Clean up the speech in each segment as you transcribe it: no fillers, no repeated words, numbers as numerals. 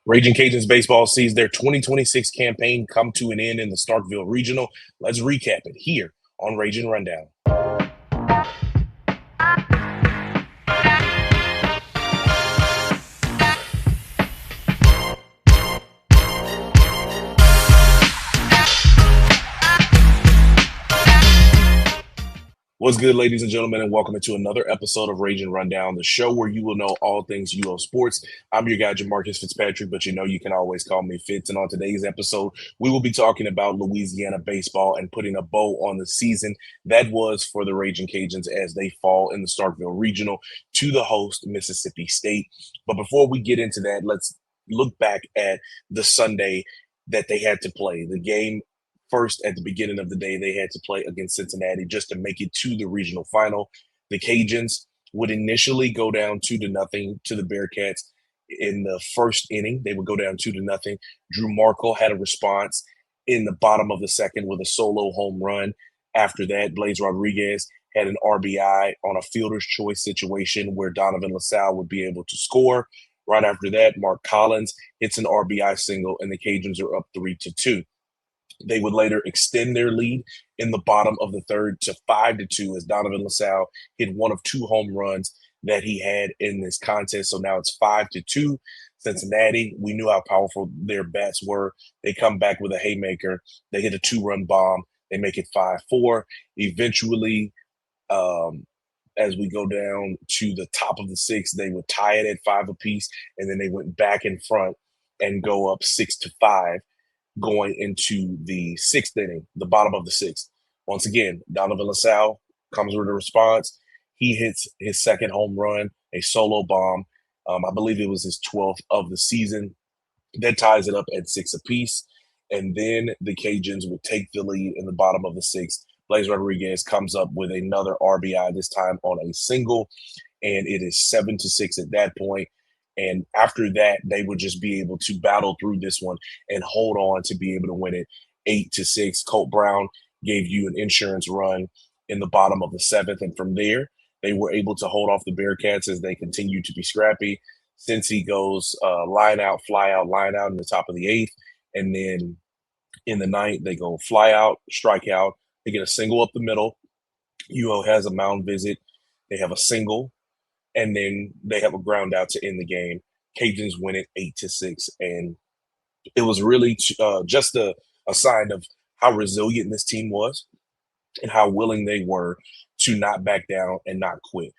Ragin Cajuns baseball sees their 2026 campaign come to an end in the Starkville Regional. Let's recap it here on Ragin Rundown. What's good, ladies and gentlemen, and welcome to another episode of Ragin Rundown, the show where you will know all things UO sports. I'm your guy, Jamarcus Fitzpatrick, but you know you can always call me Fitz. And on today's episode, we will be talking about Louisiana baseball and putting a bow on the season that was for the Ragin Cajuns as they fall in the Starkville Regional to the host, Mississippi State. But before we get into that, let's look back at the Sunday that they had to play. The game first, at the beginning of the day, they had to play against Cincinnati just to make it to the regional final. The Cajuns would initially go down 2-0 to the Bearcats in the first inning. They would go down 2-0. Drew Markle had a response in the bottom of the second with a solo home run. After that, Blaze Rodriguez had an RBI on a fielder's choice situation where Donovan LaSalle would be able to score. Right after that, Mark Collins hits an RBI single, and the Cajuns are up 3-2. They would later extend their lead in the bottom of the third to 5-2 as Donovan LaSalle hit one of two home runs that he had in this contest. So now it's 5-2. Cincinnati, we knew how powerful their bats were. They come back with a haymaker. They hit a two-run bomb. They make it 5-4. Eventually, as we go down to the top of the sixth, they would tie it at 5 apiece, and then they went back in front and go up 6-5. Going into the sixth inning, the bottom of the sixth. Once again, Donovan LaSalle comes with a response. He hits his second home run, a solo bomb. I believe it was his 12th of the season. That ties it up at 6 apiece. And then the Cajuns would take the lead in the bottom of the sixth. Blaze Rodriguez comes up with another RBI, this time on a single, and it is 7-6 at that point. And after that, they would just be able to battle through this one and hold on to be able to win it 8-6. Colt Brown gave you an insurance run in the bottom of the seventh. And from there, they were able to hold off the Bearcats as they continue to be scrappy. Since he goes line out, fly out, line out in the top of the eighth. And then in the ninth, they go fly out, strike out. They get a single up the middle. UO has a mound visit. They have a single. And then they have a ground out to end the game. Cajuns win it 8-6. And it was really just a sign of how resilient this team was and how willing they were to not back down and not quit.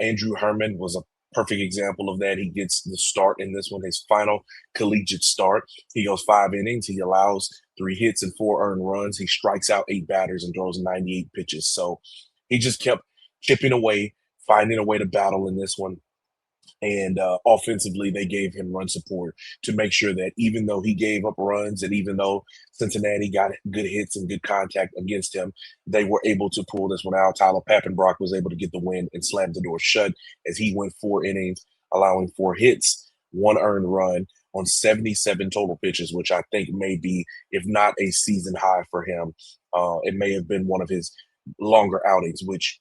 Andrew Herman was a perfect example of that. He gets the start in this one, his final collegiate start. He goes 5 innings. He allows 3 hits and 4 earned runs. He strikes out 8 batters and throws 98 pitches. So he just kept chipping away, finding a way to battle in this one. And offensively, they gave him run support to make sure that even though he gave up runs and even though Cincinnati got good hits and good contact against him, they were able to pull this one out. Tyler Pappenbrock was able to get the win and slam the door shut as he went 4 innings, allowing 4 hits, 1 earned run on 77 total pitches, which I think may be, if not a season high for him, it may have been one of his longer outings, which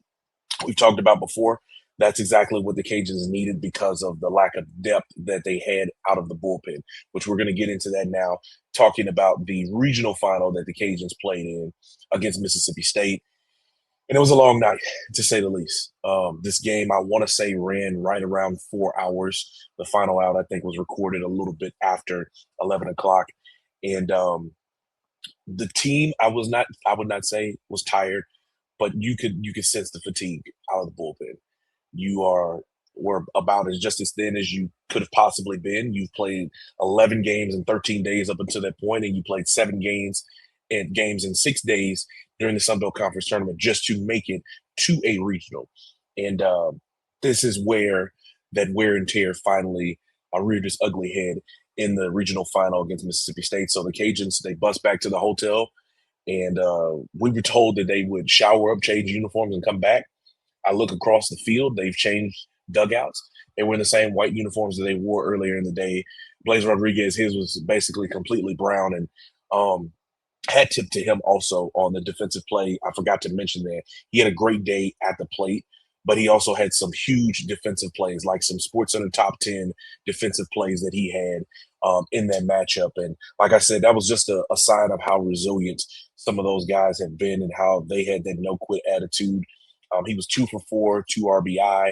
we've talked about before. That's exactly what the Cajuns needed because of the lack of depth that they had out of the bullpen, which we're going to get into that now, talking about the regional final that the Cajuns played in against Mississippi State. And it was a long night, to say the least. This game, I want to say, ran right around 4 hours. The final out, I think, was recorded a little bit after 11 o'clock. And the team, I would not say was tired, but you could sense the fatigue out of the bullpen. Were about just as thin as you could have possibly been. You've played 11 games in 13 days up until that point, and you played 7 games in 6 days during the Sun Belt Conference tournament just to make it to a regional. And this is where that wear and tear finally reared its ugly head in the regional final against Mississippi State. So the Cajuns, they bust back to the hotel, and we were told that they would shower up, change uniforms, and come back. I look across the field. They've changed dugouts. They were in the same white uniforms that they wore earlier in the day. Blaze Rodriguez, his was basically completely brown, and hat tip to him also on the defensive play. I forgot to mention that. He had a great day at the plate. but he also had some huge defensive plays, like some Sports Center top 10 defensive plays that he had in that matchup. And like I said, that was just a sign of how resilient some of those guys have been and how they had that no quit attitude. He was 2 for 4, 2 RBI.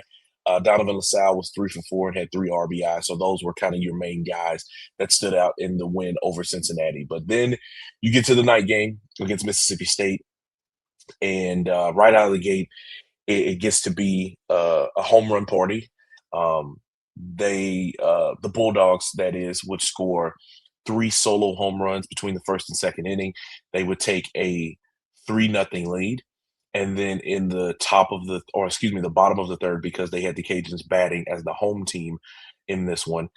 Donovan LaSalle was 3 for 4 and had 3 RBI. So those were kind of your main guys that stood out in the win over Cincinnati. But then you get to the night game against Mississippi State, and right out of the gate, it gets to be a home run party. The Bulldogs, that is, would score 3 solo home runs between the first and second inning. They would take a 3-0 lead. And then in the the bottom of the third, because they had the Cajuns batting as the home team in this one,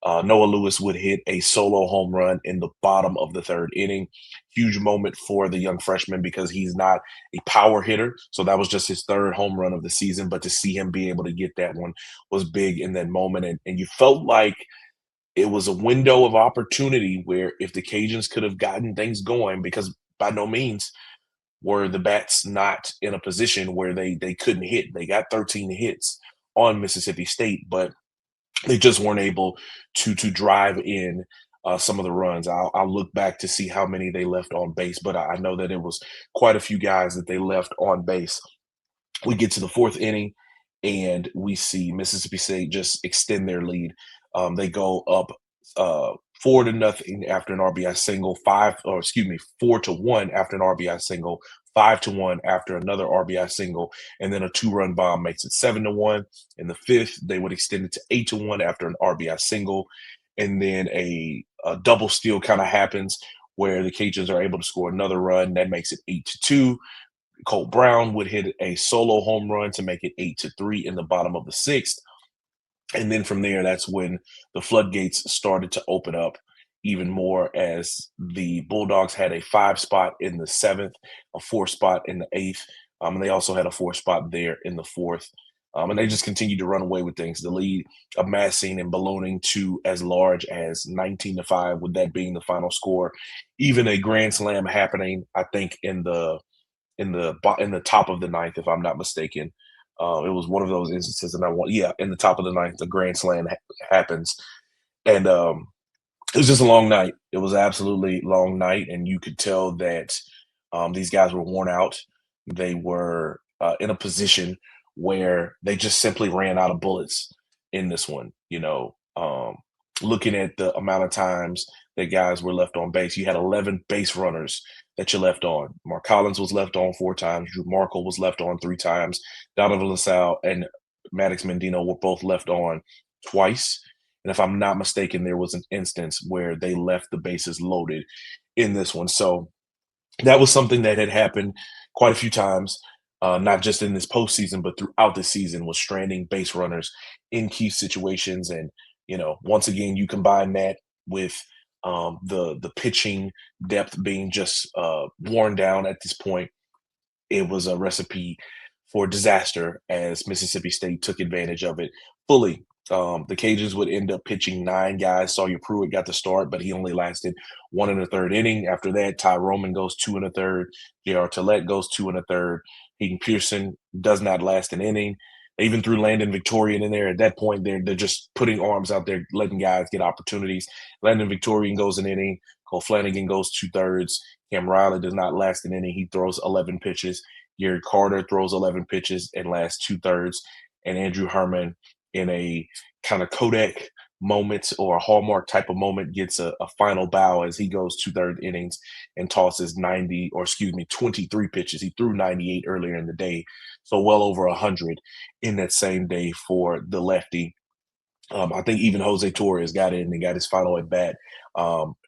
Noah Lewis would hit a solo home run in the bottom of the third inning. Huge moment for the young freshman because he's not a power hitter. So that was just his third home run of the season. But to see him be able to get that one was big in that moment. And you felt like it was a window of opportunity where if the Cajuns could have gotten things going, because by no means were the bats not in a position where they couldn't hit. They got 13 hits on Mississippi State, but they just weren't able to drive in some of the runs. I'll look back to see how many they left on base, but I know that it was quite a few guys that they left on base. We get to the fourth inning, and we see Mississippi State just extend their lead. They go up 4-0 after an RBI single, 4-1 after an RBI single, 5-1 after another RBI single, and then a 2-run bomb makes it 7-1. In the fifth, they would extend it to 8-1 after an RBI single, and then a double steal kind of happens where the Cajuns are able to score another run that makes it 8-2. Colt Brown would hit a solo home run to make it 8-3 in the bottom of the sixth. And then from there, that's when the floodgates started to open up even more, as the Bulldogs had a 5 spot in the seventh, a 4 spot in the eighth, and they also had a 4 spot there in the fourth. And they just continued to run away with things. The lead amassing and ballooning to as large as 19-5, with that being the final score. Even a grand slam happening, I think, in the top of the ninth, if I'm not mistaken. It was one of those instances, and in the top of the ninth, the grand slam happens, and it was just a long night. It was absolutely long night, and you could tell that these guys were worn out. They were in a position where they just simply ran out of bullets in this one. Looking at the amount of times that guys were left on base, you had 11 base runners that you left on. Mark Collins was left on 4 times. Drew Markle was left on 3 times. Donovan LaSalle and Maddox Mendino were both left on twice. And if I'm not mistaken, there was an instance where they left the bases loaded in this one. So that was something that had happened quite a few times, not just in this postseason, but throughout the season, was stranding base runners in key situations. And, once again, you combine that with the pitching depth being just worn down at this point. It was a recipe for disaster, as Mississippi State took advantage of it fully. The Cajuns would end up pitching 9 guys. Sawyer Pruitt got the start, but he only lasted 1 1/3 inning. After that, Ty Roman goes 2 1/3. J.R. Tillett goes 2 1/3. Hayden Pearson does not last an inning. They even threw Landon Victorian in there. At that point, they're just putting arms out there, letting guys get opportunities. Landon Victorian goes an inning. Cole Flanagan goes 2/3. Cam Riley does not last an inning. He throws 11 pitches. Garrett Carter throws 11 pitches and lasts 2/3. And Andrew Herman, in a kind of Kodak moment or a Hallmark type of moment, gets a final bow as he goes 2/3 innings and tosses 23 pitches. He threw 98 earlier in the day, so well over 100 in that same day for the lefty. I think even Jose Torres got in and got his final at bat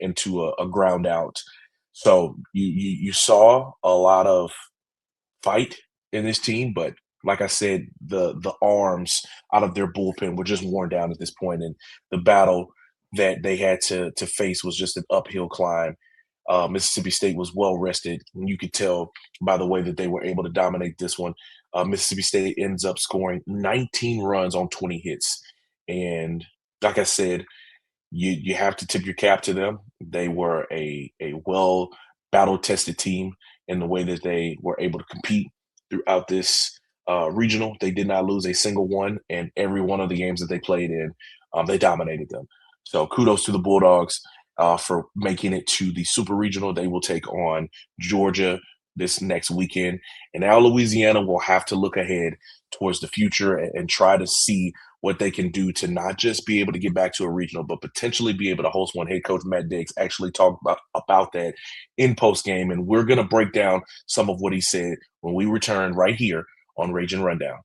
into a ground out. So you saw a lot of fight in this team, but like I said, the arms out of their bullpen were just worn down at this point, and the battle that they had to face was just an uphill climb. Mississippi State was well rested, and you could tell by the way that they were able to dominate this one. Mississippi State ends up scoring 19 runs on 20 hits, and like I said, you have to tip your cap to them. They were a well battle tested team in the way that they were able to compete throughout this Regional. They did not lose a single one, and every one of the games that they played in, they dominated them. So kudos to the Bulldogs for making it to the Super Regional. They will take on Georgia this next weekend, and now Louisiana will have to look ahead towards the future and try to see what they can do to not just be able to get back to a regional, but potentially be able to host one. Head coach Matt Deggs actually talked about that in post game, and we're going to break down some of what he said when we return right here on Ragin Rundown.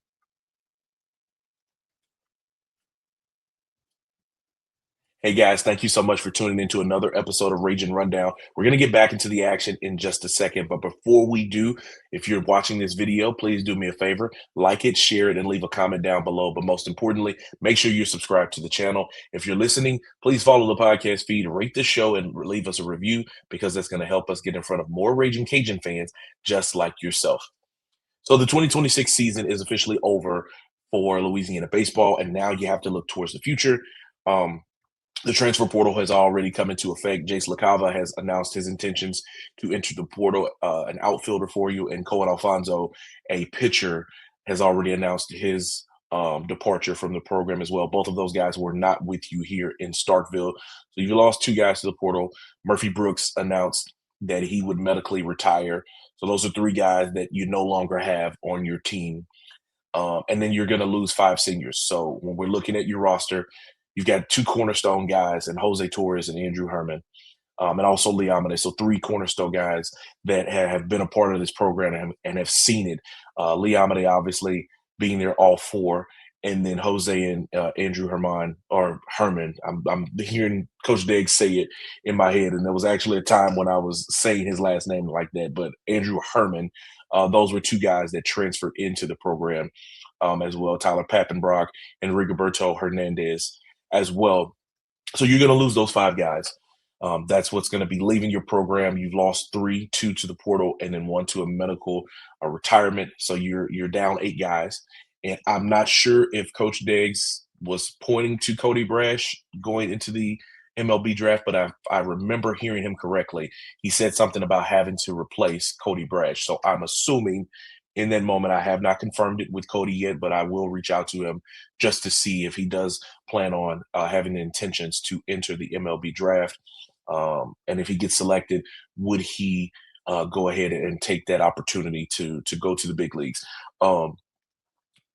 Hey guys, thank you so much for tuning into another episode of Ragin Rundown. We're going to get back into the action in just a second, but before we do, if you're watching this video, please do me a favor, like it, share it, and leave a comment down below. But most importantly, make sure you're subscribed to the channel. If you're listening, please follow the podcast feed, rate the show, and leave us a review because that's going to help us get in front of more Ragin Cajun fans just like yourself. So the 2026 season is officially over for Louisiana baseball, and now you have to look towards the future. The transfer portal has already come into effect. Jace LaCava has announced his intentions to enter the portal, an outfielder for you, and Colt Alfonso, a pitcher, has already announced his departure from the program as well. Both of those guys were not with you here in Starkville. So you lost two guys to the portal. Murphy Brooks announced that he would medically retire. So those are three guys that you no longer have on your team. And then you're going to lose five seniors. So when we're looking at your roster, you've got two cornerstone guys and Jose Torres and Andrew Herman, and also Liamade. So three cornerstone guys that have been a part of this program and have seen it. Liamade obviously being there all four, and then Jose and Andrew Herman. I'm hearing Coach Deggs say it in my head, and there was actually a time when I was saying his last name like that. But Andrew Herman, those were two guys that transferred into the program as well. Tyler Pappenbrock and Rigoberto Hernandez as well. So you're going to lose those five guys. That's what's going to be leaving your program. You've lost three, two to the portal, and then one to a medical retirement. So you're down eight guys. And I'm not sure if Coach Deggs was pointing to Cody Brash going into the MLB draft, but I remember hearing him correctly. He said something about having to replace Cody Brash. So I'm assuming in that moment, I have not confirmed it with Cody yet, but I will reach out to him just to see if he does plan on having the intentions to enter the MLB draft. And if he gets selected, would he go ahead and take that opportunity to go to the big leagues?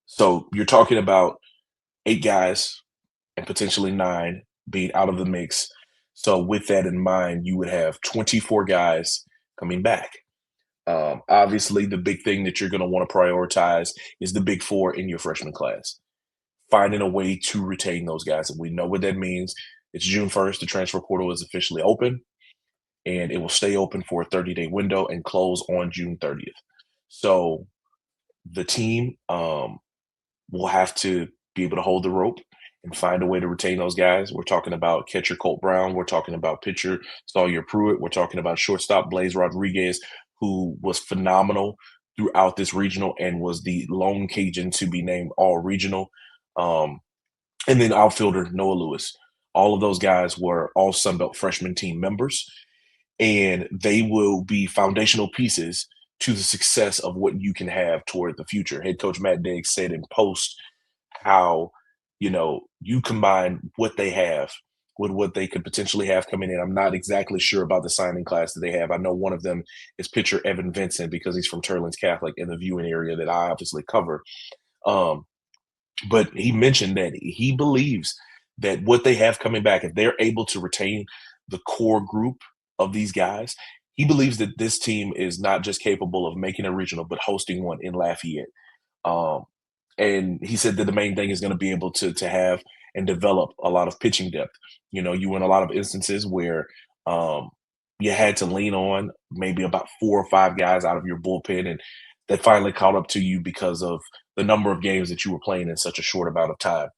So you're talking about eight guys and potentially nine being out of the mix. So with that in mind, you would have 24 guys coming back. Obviously, the big thing that you're going to want to prioritize is the big four in your freshman class. Finding a way to retain those guys. And we know what that means. It's June 1st. The transfer portal is officially open, and it will stay open for a 30-day window and close on June 30th. So the team will have to be able to hold the rope and find a way to retain those guys. We're talking about catcher Colt Brown. We're talking about pitcher Sawyer Pruitt. We're talking about shortstop Blaze Rodriguez, who was phenomenal throughout this regional and was the lone Cajun to be named all regional. And then outfielder Noah Lewis. All of those guys were all Sunbelt freshman team members, and they will be foundational pieces to the success of what you can have toward the future. Head coach Matt Deggs said in post how, you combine what they have with what they could potentially have coming in. I'm not exactly sure about the signing class that they have. I know one of them is pitcher Evan Vincent because he's from Turlings Catholic in the viewing area that I obviously cover. But he mentioned that he believes that what they have coming back, if they're able to retain the core group of these guys, he believes that this team is not just capable of making a regional, but hosting one in Lafayette. And he said that the main thing is going to be able to have and develop a lot of pitching depth. You in a lot of instances where you had to lean on maybe about 4 or 5 guys out of your bullpen, and that finally caught up to you because of the number of games that you were playing in such a short amount of time.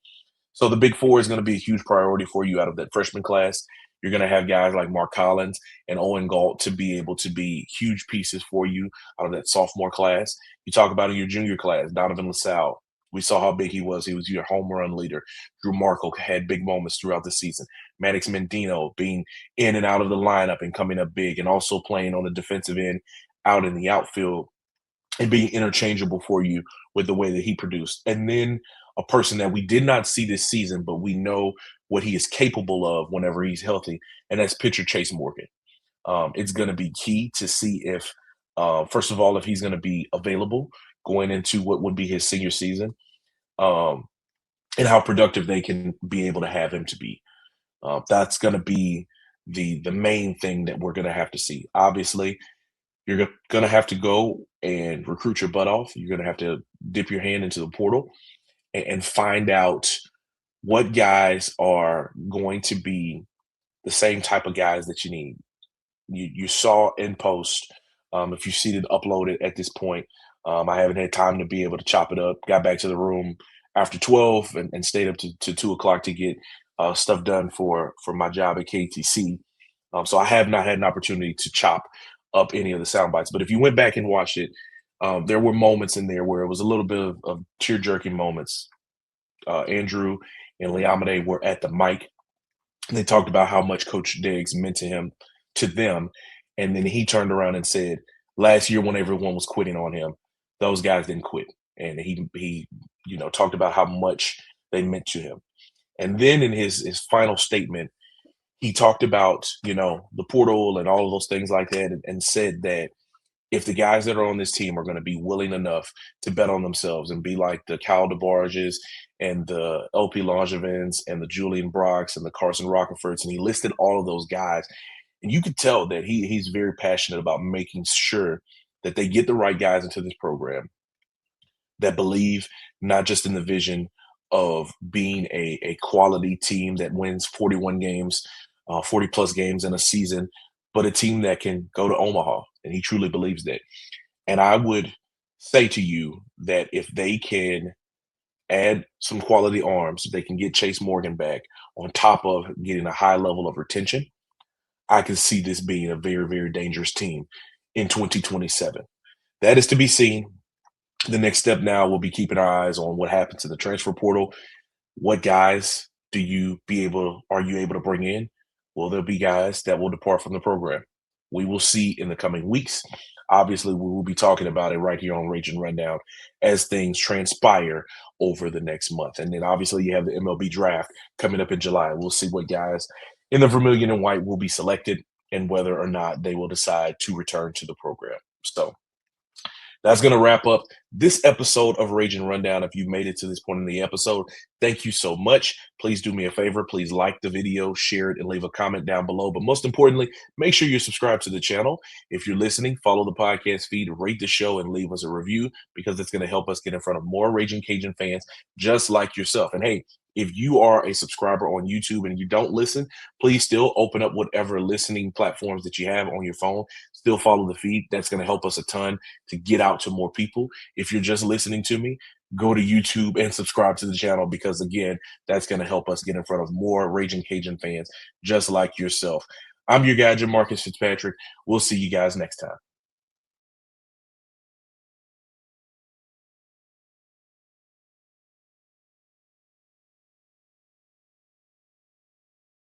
So the big four is going to be a huge priority for you out of that freshman class. You're going to have guys like Mark Collins and Owen Galt to be able to be huge pieces for you out of that sophomore class. You talk about in your junior class, Donovan LaSalle. We saw how big he was. He was your home run leader. Drew Markle had big moments throughout the season. Maddox Mendino being in and out of the lineup and coming up big, and also playing on the defensive end out in the outfield and being interchangeable for you with the way that he produced. And then a person that we did not see this season, but we know what he is capable of whenever he's healthy, and that's pitcher Chase Morgan. It's going to be key to see if, first of all, if he's going to be available going into what would be his senior season, um, and how productive they can be able to have him to be. That's going to be the main thing that we're going to have to see. Obviously, you're going to have to go and recruit your butt off. You're going to have to dip your hand into the portal and find out what guys are going to be the same type of guys that you need. You saw in post. If you see it uploaded at this point, I haven't had time to be able to chop it up. Got back to the room after 12 and stayed up to 2 o'clock to get stuff done for my job at KTC. So I have not had an opportunity to chop up any of the sound bites. But if you went back and watched it, there were moments in there where it was a little bit of tear jerking moments. Andrew and Liamade were at the mic. And they talked about how much Coach Deggs meant to them. And then he turned around and said, last year when everyone was quitting on him, those guys didn't quit. And he talked about how much they meant to him. And then in his final statement, he talked about, the portal and all of those things like that, and said that if the guys that are on this team are going to be willing enough to bet on themselves and be like the Kyle DeBarges and the LP Langevins and the Julian Brocks and the Carson Rockefords, and he listed all of those guys. And you could tell that he's very passionate about making sure that they get the right guys into this program that believe not just in the vision of being a quality team that wins 41 games, 40 plus games in a season, but a team that can go to Omaha. And he truly believes that. And I would say to you that if they can add some quality arms, if they can get Chase Morgan back on top of getting a high level of retention, I can see this being a very, very dangerous team in 2027. That is to be seen. The next step now will be keeping our eyes on what happens to the transfer portal. What guys are you able to bring in? Will there be guys that will depart from the program? We will see in the coming weeks. Obviously, we will be talking about it right here on Ragin Rundown as things transpire over the next month. And then obviously you have the MLB draft coming up in July. We'll see what guys in the vermilion and white will be selected and whether or not they will decide to return to the program. So that's going to wrap up this episode of Ragin Rundown. If you've made it to this point in the episode, thank you so much. Please do me a favor. Please like the video, share it, and leave a comment down below. But most importantly, make sure you're subscribed to the channel. If you're listening, follow the podcast feed, rate the show, and leave us a review because it's going to help us get in front of more Ragin Cajun fans just like yourself. And hey, if you are a subscriber on YouTube and you don't listen, please still open up whatever listening platforms that you have on your phone. Still follow the feed. That's going to help us a ton to get out to more people. If you're just listening to me, go to YouTube and subscribe to the channel because, again, that's going to help us get in front of more Ragin Cajun fans just like yourself. I'm your guy, Jamarcus Fitzpatrick. We'll see you guys next time.